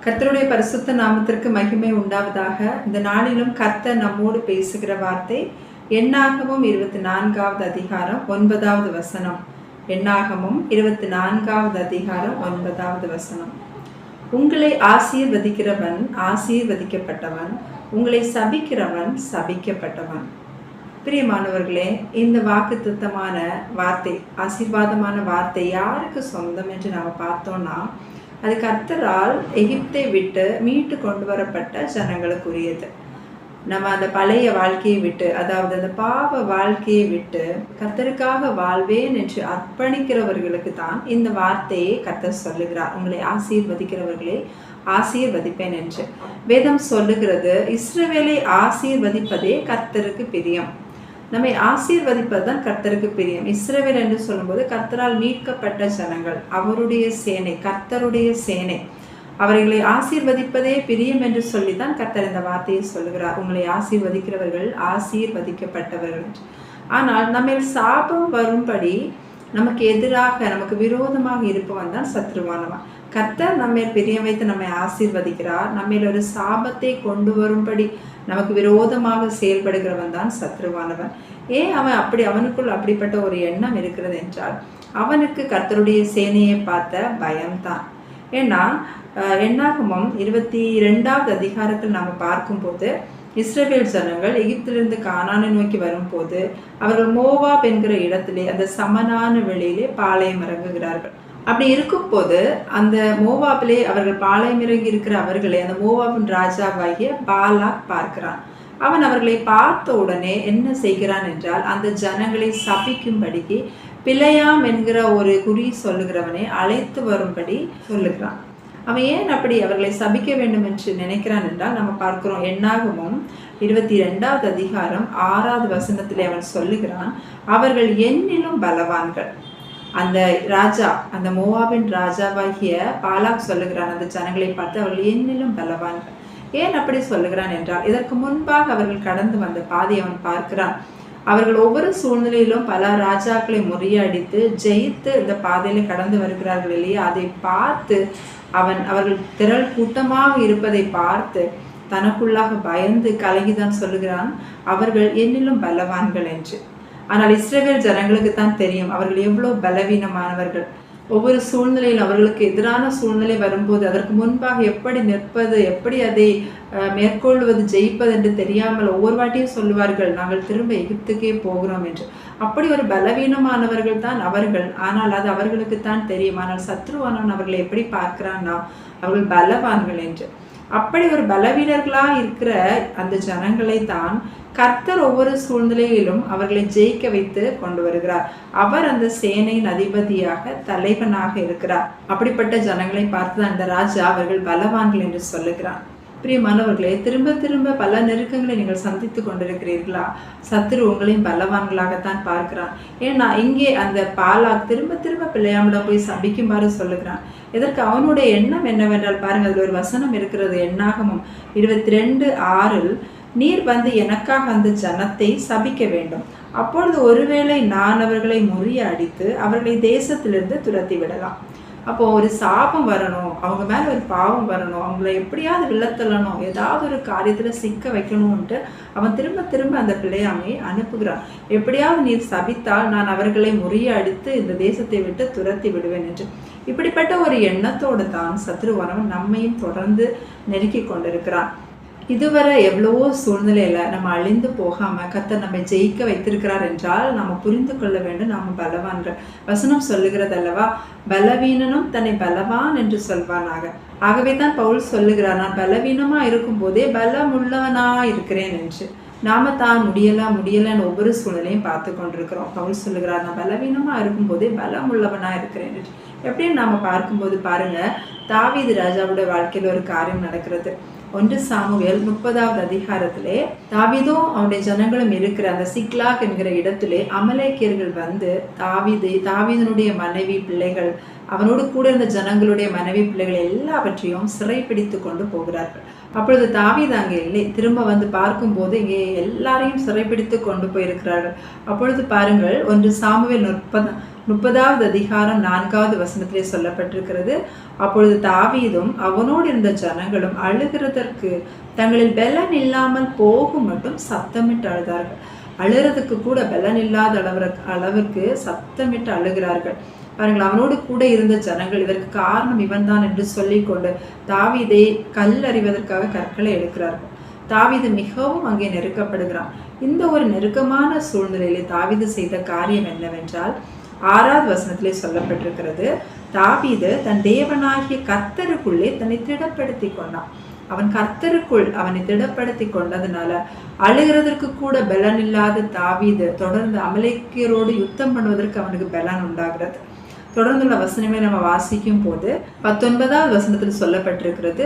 கர்த்தருடைய பரிசுத்த நாமத்திற்கு மகிமை உண்டாவதாக. இந்த நாளிலும் கர்த்தர் நம்மோடு பேசுகிற வார்த்தை எண்ணாகமம் 24வது அதிகாரம் 9வது வசனம். எண்ணாகமம் 24வது அதிகாரம் 9வது வசனம். உங்களை ஆசீர்வதிக்கிறவன் ஆசீர்வதிக்கப்பட்டவன், உங்களை சபிக்கிறவன் சபிக்கப்பட்டவன். பிரியமானவர்களே, இந்த வாக்குத்தத்தமான வார்த்தை, ஆசீர்வாதமான வார்த்தை யாருக்கு சொந்தம் என்று நாம் பார்த்தோம்னா, அது கர்த்தரால் எகிப்தை விட்டு மீட்டு கொண்டு வரப்பட்ட ஜனங்களுக்குரியது. நம்ம அந்த பழைய வாழ்க்கையை விட்டு, அதாவது அந்த பாவ வாழ்க்கையை விட்டு கர்த்தருக்காக வாழ்வேன் என்று அர்ப்பணிக்கிறவர்களுக்கு தான் இந்த வார்த்தையை கர்த்தர் சொல்லுகிறார். உங்களை ஆசீர்வதிக்கிறவர்களை ஆசீர்வதிப்பேன் என்று வேதம் சொல்லுகிறது. இஸ்ரவேலை ஆசீர்வதிப்பதே கர்த்தருக்கு பிரியம். நம்மை ஆசீர்வதிப்பது தான் கர்த்தருக்கு பிரியம். இஸ்ரவேல் என்று சொல்லும்போது கர்த்தரால் மீட்கப்பட்ட ஜனங்கள், அவருடைய சேனை, கர்த்தருடைய சேனை. அவர்களை ஆசீர்வதிப்பதே பிரியம் என்று சொல்லித்தான் கர்த்தர் இந்த வார்த்தையை சொல்லுகிறார். உங்களை ஆசீர்வதிக்கிறவர்கள் ஆசீர்வதிக்கப்பட்டவர்கள். ஆனால் நம்ம சாபம் வரும்படி நமக்கு எதிராக, நமக்கு விரோதமாக இருப்பவன் தான் சத்ருவானவன். கர்த்தர் நம்ம பிரியம் வைத்து நம்மை ஆசீர்வதிக்கிறார். நம்ம ஒரு சாபத்தை கொண்டு வரும்படி நமக்கு விரோதமாக செயல்படுகிறவன் தான் சத்ருவானவன். ஏன் அவனுக்குள் அப்படிப்பட்ட ஒரு எண்ணம் இருக்கிறது என்றால், அவனுக்கு கர்த்தருடைய சேனையை பார்த்த பயம்தான். ஏன்னா எண்ணாகமம் 22வது அதிகாரத்தில் நாம் பார்க்கும்போது, இஸ்ரவேல் ஜனங்கள் எகிப்திலிருந்து கானானை நோக்கி வரும்போது அவர்கள் மோவாப் என்கிற இடத்திலே, அந்த சமனான வெளியிலே பாளையம் இறங்குகிறார்கள். அப்படி இருக்கும் போது அந்த மோவாபிலே அவர்கள் பாளையம் இறங்கி இருக்கிற அவர்களை அந்த மோவாபின் ராஜாவாகிய பாலாக் பார்க்கிறான். அவன் அவர்களை பார்த்த உடனே என்ன செய்கிறான் என்றால், அந்த ஜனங்களை சபிக்கும்படிக்கு பிழையாம் என்கிற ஒரு குறி சொல்லுகிறவனை அழைத்து வரும்படி சொல்லுகிறான். அவன் ஏன் அப்படி அவர்களை சபிக்க வேண்டும் என்று நினைக்கிறான் என்றால், நம்ம பார்க்கிறோம் எண்ணாகமம் 22வது அதிகாரம் 6வது வசனத்திலே அவன் சொல்லுகிறான், அவர்கள் என்னிலும் பலவான்கள். அந்த ராஜா, அந்த மோவாபின் ராஜாவாகிய பாலாக் சொல்லுகிறான் அந்த ஜனங்களை பார்த்து, அவர்கள் என்னிலும் பலவான்கள். ஏன் அப்படி சொல்லுகிறான் என்றால், இதற்கு முன்பாக அவர்கள் கடந்து வந்த பாதை அவன் பார்க்கிறான். அவர்கள் ஒவ்வொரு சூழ்நிலையிலும் பல ராஜாக்களை முறியடித்து ஜெயித்து இந்த பாதையில கடந்து வருகிறார்கள் இல்லையா, அதை பார்த்து அவர்கள் திரள் கூட்டமாக இருப்பதை பார்த்து தனக்குள்ளாக பயந்து கலங்கிதான் சொல்லுகிறான், அவர்கள் என்னிலும் பலவான்கள் என்று. ஆனால் இஸ்ரவேல் ஜனங்களுக்கு தான் தெரியும் அவர்கள் எவ்வளவு பலவீனமானவர்கள். ஒவ்வொரு சூழ்நிலையில் அவர்களுக்கு எதிரான சூழ்நிலை வரும்போது அதற்கு முன்பாக எப்படி நிற்பது, எப்படி அதை மேற்கொள்வது, ஜெயிப்பது என்று தெரியாமல் ஒவ்வொரு வாட்டியும் சொல்லுவார்கள், நாங்கள் திரும்ப எகிப்துக்கே போகிறோம் என்று. அப்படி ஒரு பலவீனமானவர்கள் தான் அவர்கள். ஆனால் அது அவர்களுக்கு தான் தெரியும். ஆனால் சத்ருவானவன் அவர்களை எப்படி பார்க்கிறான்னா, அவர்கள் பலவான்கள் என்று. அப்படி ஒரு பலவீனர்களா இருக்கிற அந்த ஜனங்களை தான் கர்த்தர் ஒவ்வொரு சூழ்நிலையிலும் அவர்களை ஜெயிக்க வைத்து கொண்டு வருகிறார். அவர் அந்த சேனையின் அதிபதியாக, தலைவனாக இருக்கிறார். அப்படிப்பட்ட ஜனங்களை பார்த்து அந்த ராஜா அவர்கள் பலவான்கள் என்று சொல்லுகிறார். பிரியமானவர்களே, திரும்ப திரும்ப பல நெருக்கங்களை நீங்கள் சந்தித்து கொண்டிருக்கிறீர்களா? சத்துரு உங்களையும் பலவான்களாகத்தான் பார்க்கிறான். ஏன்னா இங்கே அந்த பாலாக் திரும்ப திரும்ப பிள்ளையாமிடம் போய் சபிக்குமாறு சொல்லுகிறான். இதற்கு அவனுடைய எண்ணம் என்னவென்றால் பாருங்கள், அதில் ஒரு வசனம் இருக்கிறது. எண்ணாகமம் 22:6, நீர் வந்து எனக்காக அந்த ஜனத்தை சபிக்க வேண்டும், அப்பொழுது ஒருவேளை நான் அவர்களை முறியடித்து அவர்களை தேசத்திலிருந்து துரத்தி விடலாம். அப்போ ஒரு சாபம் வரணும், அவங்க மேல ஒரு பாவம் வரணும், அவங்கள எப்படியாவது விழத்தள்ளணும், ஏதாவது ஒரு காரியத்துல சிக்க வைக்கணும்ன்ட்டு அவன் திரும்ப திரும்ப அந்த பிள்ளையாமையை அனுப்புகிறான். எப்படியாவது நீர் சபித்தால் நான் அவர்களை முறியடித்து இந்த தேசத்தை விட்டு துரத்தி விடுவேன் என்று. இப்படிப்பட்ட ஒரு எண்ணத்தோடு தான் சத்ருவானவன் நம்மையும் தொடர்ந்து நெருக்கி கொண்டிருக்கிறான். இதுவரை எவ்வளவோ சூழ்நிலையில நம்ம அழிந்து போகாம கர்த்தர் நம்மை ஜெயிக்க வைத்திருக்கிறார் என்றால் நம்ம புரிந்து கொள்ள வேண்டும், நாம பலவான்கள். வசனம் சொல்லுகிறது அல்லவா, பலவீனனும் தன்னை பலவான் என்று சொல்வானாக. ஆகவே தான் பவுல் சொல்லுகிறார், நான் பலவீனமா இருக்கும் போதே பலமுள்ளவனா இருக்கிறேன் என்று. நாம தான் முடியலன்னு ஒவ்வொரு சூழ்நிலையும் பார்த்து கொண்டிருக்கிறோம். பவுல் சொல்லுகிறார், நான் பலவீனமா இருக்கும் போதே பலமுள்ளவனா இருக்கிறேன் என்று. எப்படின்னு நாம பார்க்கும்போது பாருங்க, தாவீது ராஜாவுடைய வாழ்க்கையில ஒரு காரியம் நடக்கிறது. 1 சாமுவேல் 30வது அதிகாரத்திலே தாவீதும் அவனுடைய ஜனங்களும் இருக்கிற அந்த சிக்லாக் என்கிற இடத்திலே அமலேக்கியர்கள் வந்து தாவீதனுடைய மனைவி, பிள்ளைகள், அவனோடு கூட இருந்த ஜனங்களுடைய மனைவி, பிள்ளைகள் எல்லாவற்றையும் சிறைப்பிடித்து கொண்டு போகிறார்கள். அப்பொழுது தாவீது அங்கே இல்லை. திரும்ப வந்து பார்க்கும்போது இங்கே எல்லாரையும் சிறைப்பிடித்து கொண்டு போயிருக்கிறார்கள். அப்பொழுது பாருங்கள், 1 சாமுவேல் 30வது அதிகாரம் 4வது வசனத்திலே சொல்லப்பட்டிருக்கிறது. அப்பொழுது தாவீதும் அவனோடு இருந்த ஜனங்களும் அழுகிறதற்கு தங்களில் பெலன் இல்லாமல் போகும் மட்டும் சத்தமிட்டு அழுதார்கள். அழுறதுக்கு கூட பெலன் இல்லாத அளவிற்கு சத்தமிட்டு அழுகிறார்கள். பாருங்கள், அவனோடு கூட இருந்த ஜனங்கள் இதற்கு காரணம் இவன் தான் என்று சொல்லிக்கொண்டு தாவீதை கல்லறிவதற்காக கற்களை எடுக்கிறார்கள். தாவீது மிகவும் அங்கே நெருக்கப்படுகிறான். இந்த ஒரு நெருக்கமான சூழ்நிலையிலே தாவீது செய்த காரியம் என்னவென்றால் 6வது வசனத்திலே சொல்லப்பட்டிருக்கிறது, தாவீது தன் தேவனாகிய கர்த்தருக்குள்ளே தன்னை திடப்படுத்தி கொண்டான். அவன் கர்த்தருக்குள் அவனை திடப்படுத்தி கொண்டதுனால அழுகிறதற்கு கூட பலன் இல்லாத தாவீது தொடர்ந்து அமலேக்கியரோடு யுத்தம் பண்ணுவதற்கு அவனுக்கு பலன் உண்டாகிறது. தொடர்ந்துள்ள வசனமே நம்ம வாசிக்கும் போது 19வது வசனத்தில் சொல்லப்பட்டிருக்கிறது,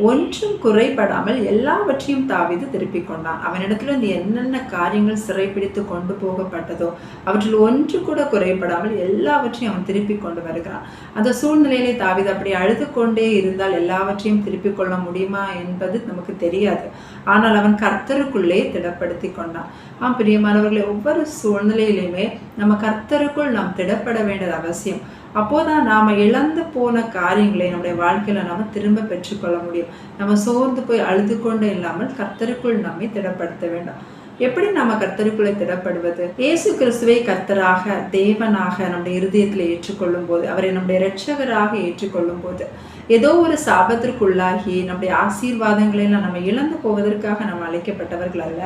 ஒன்றும் குறைபடாமல் எல்லாவற்றையும் தாவீது திருப்பி கொண்டான். அவனிடத்துல இந்த என்னென்ன காரியங்கள் சிறைப்பிடித்து கொண்டு போகப்பட்டதோ அவற்றில் ஒன்று கூட குறைபடாமல் எல்லாவற்றையும் அவன் திருப்பி கொண்டு வருகிறான். அந்த சூழ்நிலையிலே தாவீது அப்படி அழுது கொண்டே இருந்தால் எல்லாவற்றையும் திருப்பி கொள்ள முடியுமா என்பது நமக்கு தெரியாது. ஆனால் அவன் கர்த்தருக்குள்ளே திடப்படுத்தி கொண்டான். பிரியமானவர்களே, ஒவ்வொரு சூழ்நிலையிலுமே நம்ம கர்த்தருக்குள் நாம் திடப்பட வேண்டியது அவசியம். அப்போதான் நாம இழந்து போன காரியங்களை நம்முடைய வாழ்க்கையில நாம திரும்ப பெற்றுக்கொள்ள முடியும். நம்ம சோர்ந்து போய் அழுது கொண்டு இல்லாமல் கர்த்தருக்குள் நம்மை திடப்படுத்த வேண்டும். எப்படி நாம கர்த்தருக்குள்ளே திடப்படுவது? இயேசு கிறிஸ்துவை கர்த்தராக தேவனாக நம்முடைய இருதயத்தில் ஏற்றுக்கொள்ளும் போது, அவரை நம்முடைய இரட்சகராக ஏற்றுக்கொள்ளும் போது, ஏதோ ஒரு சாபத்திற்குள்ளாகி நம்முடைய ஆசீர்வாதங்களை நம்ம இழந்து போவதற்காக நம்ம அழைக்கப்பட்டவர்கள் அல்ல.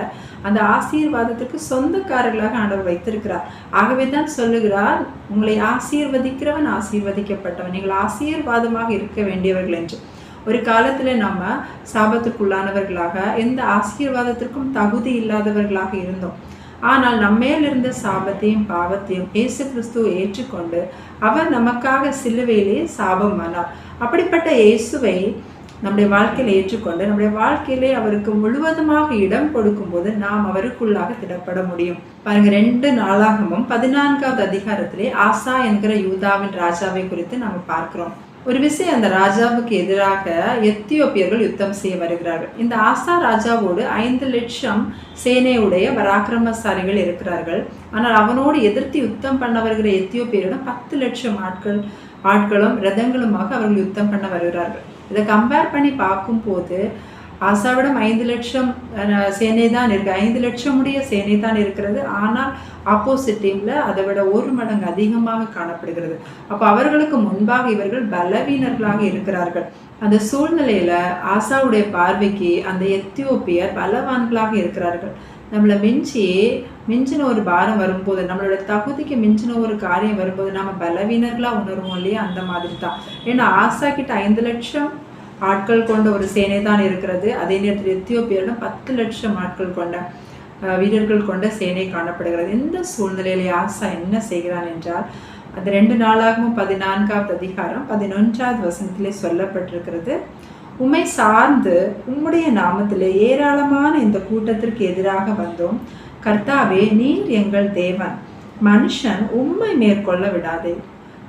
அந்த ஆசீர்வாதத்திற்கு சொந்தக்காரர்களாக ஆண்டவர் வைத்திருக்கிறார். ஆகவே தான் சொல்லுகிறார், உங்களை ஆசீர்வதிக்கிறவன் ஆசீர்வதிக்கப்பட்டவன், நீங்கள் ஆசீர்வாதமாக இருக்க வேண்டியவர்கள் என்று. ஒரு காலத்துல நம்ம சாபத்துக்குள்ளானவர்களாக எந்த ஆசீர்வாதத்திற்கும் தகுதி இல்லாதவர்களாக இருந்தோம். ஆனால் நம்மேல் இருந்த சாபத்தையும் பாவத்தையும் இயேசு கிறிஸ்துவை ஏற்றுக்கொண்டு அவர் நமக்காக சிலுவையிலே சாபமானார். அப்படிப்பட்ட இயேசுவை நம்முடைய வாழ்க்கையில ஏற்றுக்கொண்டு நம்முடைய வாழ்க்கையிலே அவருக்கு முழுவதுமாக இடம் கொடுக்கும் போது நாம் அவருக்குள்ளாக திடப்பட முடியும். பாருங்க, 2 நாளாகமும் 14வது அதிகாரத்திலே ஆசா என்கிற யூதாவின் ராஜாவை குறித்து நாம பார்க்கிறோம். ஒரு விஷயம், அந்த ராஜாவுக்கு எதிராக எத்தியோப்பியர்கள் யுத்தம் செய்ய வருகிறார்கள். இந்த ஆசா ராஜாவோடு 5 லட்சம் சேனையுடைய பராக்கிரமசாலிகள் இருக்கிறார்கள். ஆனால் அவனோடு எதிர்த்து யுத்தம் பண்ண வருகிற எத்தியோப்பியரிடம் 10 லட்சம் ஆட்களும் ரதங்களுமாக அவர்கள் யுத்தம் பண்ண வருகிறார்கள். இதை கம்பேர் பண்ணி பார்க்கும் போது ஆசாவிடம் 5 லட்சம் சேனை தான் இருக்கு, 5 லட்சம் உடைய சேனை தான் இருக்கிறது. ஆனால் ஆப்போசிட் டீம்ல அதை விட 1 மடங்கு அதிகமாக காணப்படுகிறது. அப்போ அவர்களுக்கு முன்பாக இவர்கள் பலவீனர்களாக இருக்கிறார்கள். அந்த சூழ்நிலையில ஆசாவுடைய பார்வைக்கு அந்த எத்தியோப்பியர் பலவான்களாக இருக்கிறார்கள். நம்மளை மிஞ்சின ஒரு பாரம் வரும்போது, நம்மளோட தகுதிக்கு மிஞ்சின ஒரு காரியம் வரும்போது நம்ம பலவீனர்களா உணர்வோம் இல்லையா? அந்த மாதிரி தான். ஏன்னா ஆசா கிட்ட 5 லட்சம் ஆட்கள் கொண்ட ஒரு சேனை தான் இருக்கிறது. அதே நேரத்தில் எத்தியோப்பியரிடம் 10 லட்சம் ஆட்கள் கொண்ட வீரர்கள் கொண்ட சேனை காணப்படுகிறது. இந்த சூழ்நிலையிலே ஆசா என்ன செய்கிறான் என்றால், அந்த 2 நாளாகவும் 14வது அதிகாரம் 11வது வசனத்திலே சொல்லப்பட்டிருக்கிறது, உம்மை சார்ந்து உம்முடைய நாமத்திலே ஏராளமான இந்த கூட்டத்திற்கு எதிராக வந்தோம். கர்த்தாவே, நீர் எங்கள் தேவன், மனுஷன் உம்மை மேற்கொள்ள விடாதே.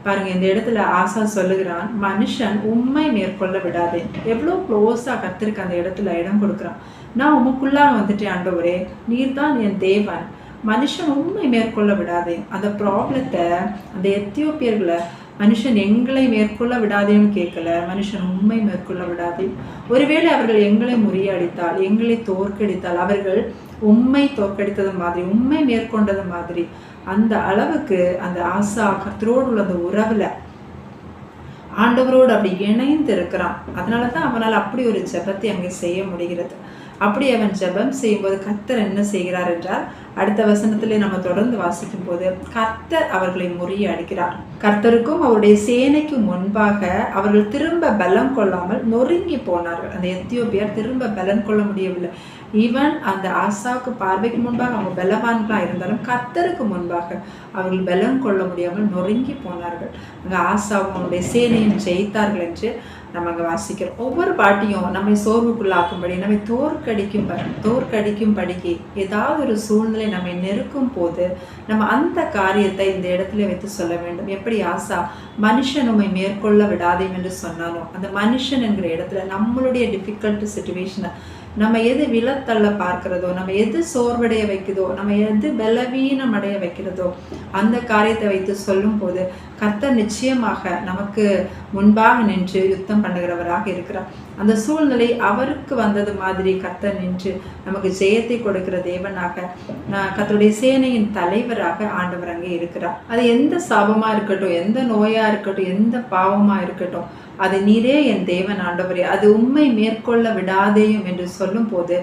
பாருங்க, இந்த இடத்துல ஆசா சொல்லுகிறான், மனுஷன் உம்மை மேற்கொள்ள விடாதே. எவ்வளோ க்ளோஸா கர்த்தருக்கு அந்த இடத்துல இடம் கொடுக்குறான். நான் உமக்குள்ளாக வந்துட்டேன் ஆண்டவரே, நீர் தான் என் தேவன், மனுஷன் உண்மை மேற்கொள்ள விடாதே. அந்த ப்ராப்ளத்தை, அந்த எத்தியோப்பியர்களை மனுஷன் எங்களை மேற்கொள்ள விடாதேன்னு கேட்கல, மனுஷன் உண்மை மேற்கொள்ள விடாதே. ஒருவேளை அவர்கள் எங்களை முறியடித்தால், எங்களை தோற்கடித்தால், அவர்கள் உண்மை தோற்கடித்தது மாதிரி, உண்மை மேற்கொண்டது மாதிரி, அந்த அளவுக்கு அந்த ஆசா கர்த்தரோடு உள்ள அந்த உறவுல ஆண்டவரோடு அப்படி இணைந்து இருக்கிறான். அதனாலதான் அவனால் அப்படி ஒரு ஜெபத்தை அங்கே செய்ய முடிகிறது. அப்படி அவன் ஜெபம் செய்யும்போது கர்த்தர் என்ன செய்கிறார் என்றால், அடுத்த வசனத்திலே நம்ம தொடர்ந்து வாசிக்கும் போது, கர்த்தர் அவர்களை முறியடிக்கிறார். கர்த்தருக்கும் அவருடைய சேனைக்கும் முன்பாக அவர்கள் திரும்ப பலம் கொள்ளாமல் நொறுங்கி போனார்கள். அந்த எத்தியோப்பியர் திரும்ப பலம் கொள்ள முடியவில்லை. ஈவன் அந்த ஆசாவுக்கு பார்வைக்கு முன்பாக அவங்க பலவான்களா இருந்தாலும் கர்த்தருக்கு முன்பாக அவர்கள் பலம் கொள்ள முடியாமல் நொறுங்கி போனார்கள். அங்கே ஆசாவும் அவனுடைய சேனையும் ஜெயித்தார்கள் என்று நம்ம அங்கே வாசிக்கிறோம். ஒவ்வொரு பாட்டியும் நம்மை சோர்வுக்குள்ளாக்கும்படி, நம்மை தோற்கடிக்கும்படிக்கு ஏதாவது ஒரு சூழ்நிலை நம்மை நெருக்கும் போது நம்ம அந்த காரியத்தை இந்த இடத்துல வைத்து சொல்ல வேண்டும். எப்படி ஆசா மனுஷன் உண்மை மேற்கொள்ள விடாதே என்று சொன்னாலும், அந்த மனுஷன் என்கிற இடத்துல நம்மளுடைய டிஃபிகல்ட் சிச்சுவேஷனை நம்ம எது விழத்தள்ள பார்க்கிறதோ, நம்ம எது சோர்வடைய வைக்குதோ, நம்ம எது பலவீனம் அடைய வைக்கிறதோ அந்த காரியத்தை வைத்து சொல்லும் போது கர்த்தர் நிச்சயமாக நமக்கு முன்பாக நின்று யுத்தம் பண்ணுகிறவராக இருக்கிறார். அந்த சூழ்நிலை அவருக்கு வந்தது மாதிரி கர்த்தர் நின்று நமக்கு ஜெயத்தை கொடுக்கிற தேவனாக, கர்த்தருடைய சேனையின் தலைவராக ஆண்டவர் அங்கே இருக்கிறார். அது எந்த சாபமா இருக்கட்டும், எந்த நோயா இருக்கட்டும், எந்த பாவமா இருக்கட்டும், அது நீரே என் தேவன் ஆண்டவரே, அது உம்மை மேற்கொள்ள விடாதேயும் என்று சொல்லும் போது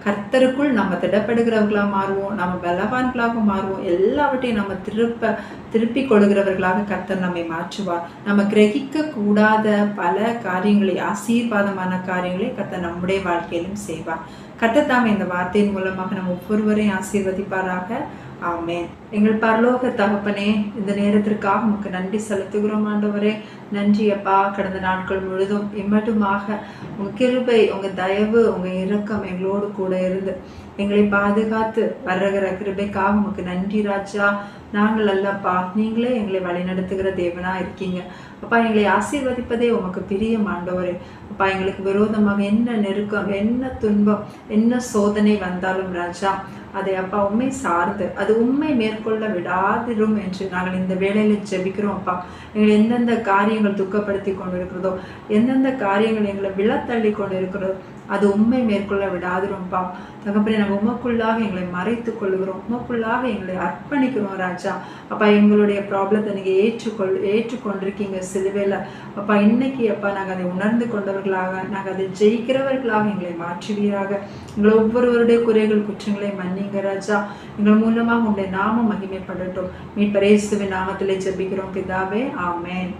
கர்த்தருக்குள் நம்ம திடப்படுகிறவர்களாக மாறுவோம், நம்ம பலவான்களாக மாறுவோம். எல்லாவற்றையும் நம்ம திருப்பி கொடுக்கிறவர்களாக கர்த்தர் நம்மை மாற்றுவார். நம்ம கிரகிக்க கூடாத பல காரியங்களை, ஆசீர்வாதமான காரியங்களை கர்த்தர் நம்முடைய வாழ்க்கையிலும் செய்வார். கர்த்தர் தாமே இந்த வார்த்தையின் மூலமாக நம்ம ஒவ்வொருவரையும் ஆசீர்வதிப்பாராக. ஆமென். எங்கள் பரலோக தகப்பனே, இந்த நேரத்திற்காக உமக்கு நன்றி செலுத்துகிறோம் ஆண்டவரே. நன்றி அப்பா. கடந்த நாட்கள் முழுதும் இம்மட்டுமாக உங்க கிருபை, உங்க தயவு, உங்க இரக்கம் எங்களோடு கூட இருந்து எங்களை பாதுகாத்து வருகிற கிருபைக்காக உமக்கு நன்றி ராஜா. நாங்கள் அல்லப்பா, நீங்களே எங்களை வழிநடத்துகிற தேவனா இருக்கீங்க அப்பா. எங்களை ஆசீர்வதிப்பதே உமக்கு பிரியம் ஆண்டவரே. அப்பா, எங்களுக்கு விரோதமாக என்ன நெருக்கம், என்ன துன்பம், என்ன சோதனை வந்தாலும் ராஜா, அதை அப்பா உண்மை சார்ந்து அது உண்மை மேற்கொள்ள விடாதிரும் என்று நாங்கள் இந்த வேளையில ஜெபிக்கிறோம் அப்பா. எங்களை எந்தெந்த காரியங்கள் துக்கப்படுத்தி கொண்டு இருக்கிறதோ, எந்தெந்த காரியங்கள் எங்களை விழத்தள்ளி கொண்டு இருக்கிறதோ அது உண்மை மேற்கொள்ள விடாதிரும்பா தகப்பனே. நாங்கள் உமக்குள்ளாக எங்களை மறைத்து கொள்ளுகிறோம், உமக்குள்ளாக எங்களை அர்ப்பணிக்கிறோம் ராஜா. அப்பா, எங்களுடைய ப்ராப்ளத்தை நீங்கள் ஏற்றுக்கொண்டிருக்கீங்க சிலுவையில் அப்பா. இன்னைக்கு அப்பா நாங்கள் அதை உணர்ந்து கொண்டவர்களாக, நாங்கள் அதை ஜெயிக்கிறவர்களாக எங்களை மாற்றுவீராக. எங்களை ஒவ்வொருவருடைய குறைகள் குற்றங்களை மன்னிங்க ராஜா. எங்கள் மூலமாக உங்களுடைய நாமம் மகிமைப்படட்டும். மீட்பர் இயேசுவின் நாமத்திலே ஜெபிக்கிறோம் பிதாவே. ஆமென்.